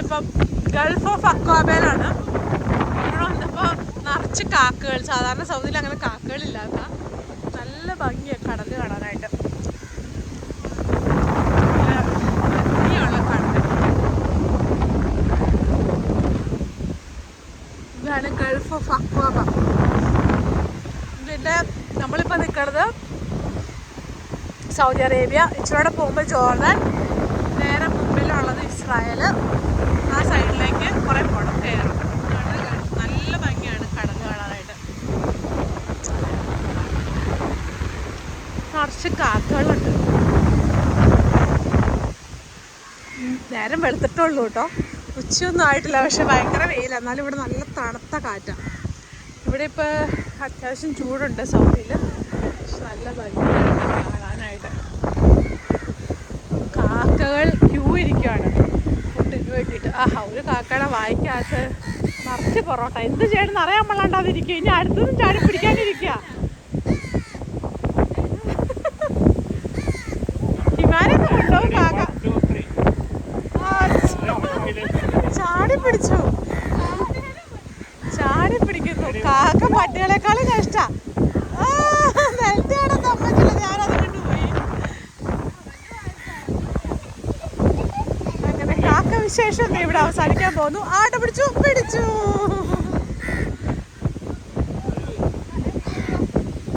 നമ്മളിപ്പം Gulf of അക്വാബേയിലാണ്. ഇവിടെ വന്നപ്പോൾ നിറച്ച് കാക്കകൾ. സാധാരണ സൗദിയിൽ അങ്ങനെ കാക്കകളില്ലാത്ത നല്ല ഭംഗിയാണ് കടൽ കാണാനായിട്ട്. ഭംഗിയുള്ള കടൽ. ഇതാണ് ഗൾഫ് ഓഫ് അക്വാബ. പിന്നെ നമ്മളിപ്പോൾ നിൽക്കുന്നത് സൗദി അറേബ്യ, ഇച്ചിരി പോകുമ്പോൾ ജോർദാൻ, നേരെ മുമ്പിലുള്ളത് ഇസ്രായേൽ. ആ സൈഡിലേക്ക് കുറേ പോകണം, കയറും. നല്ല ഭംഗിയാണ് കടൽ കാണാനായിട്ട്. നിറച്ച് കാക്കകളുണ്ട്. നേരം വെളുത്തിട്ടുള്ളൂ കേട്ടോ, ഉച്ചയൊന്നും ആയിട്ടില്ല. പക്ഷെ ഭയങ്കര വെയിലാണ്. എന്നാലും ഇവിടെ നല്ല തണുത്ത കാറ്റാണ്. ഇവിടെ ഇപ്പോൾ അത്യാവശ്യം ചൂടുണ്ട് സൗദിയിൽ. പക്ഷെ നല്ല ഭംഗിയാണ് കാണാനായിട്ട്. കാക്കകൾ ക്യൂ ഇരിക്കുകയാണ് ഫുഡിന് വേണ്ടിയിട്ട്. ഒരു കാക്കയുടെ വായിക്കകത്ത് നിറച്ച് പൊറോട്ട. എന്ത് ചെയ്യണമെന്ന് അറിയാൻ പാടില്ലാണ്ടിരിക്കുക. ഇനി അടുത്തൊന്നും ചാടി പിടിക്കാനിരിക്കുക. ഹിമാനൊക്കെ കൊണ്ടുപോകും കാക്ക. ചാടി പിടിച്ചു, ചാടി പിടിക്കുന്നു. കാക്ക പട്ടികളെക്കാളും കഷ്ടാ. നെൽറ്റാണ് തമ്മിച്ചില്ല. ഞാനത് കൊണ്ടുപോയി. അങ്ങനെ കാക്ക വിശേഷം ഇവിടെ അവസാനിക്കാൻ പോകുന്നു. ആട്ട പിടിച്ചു.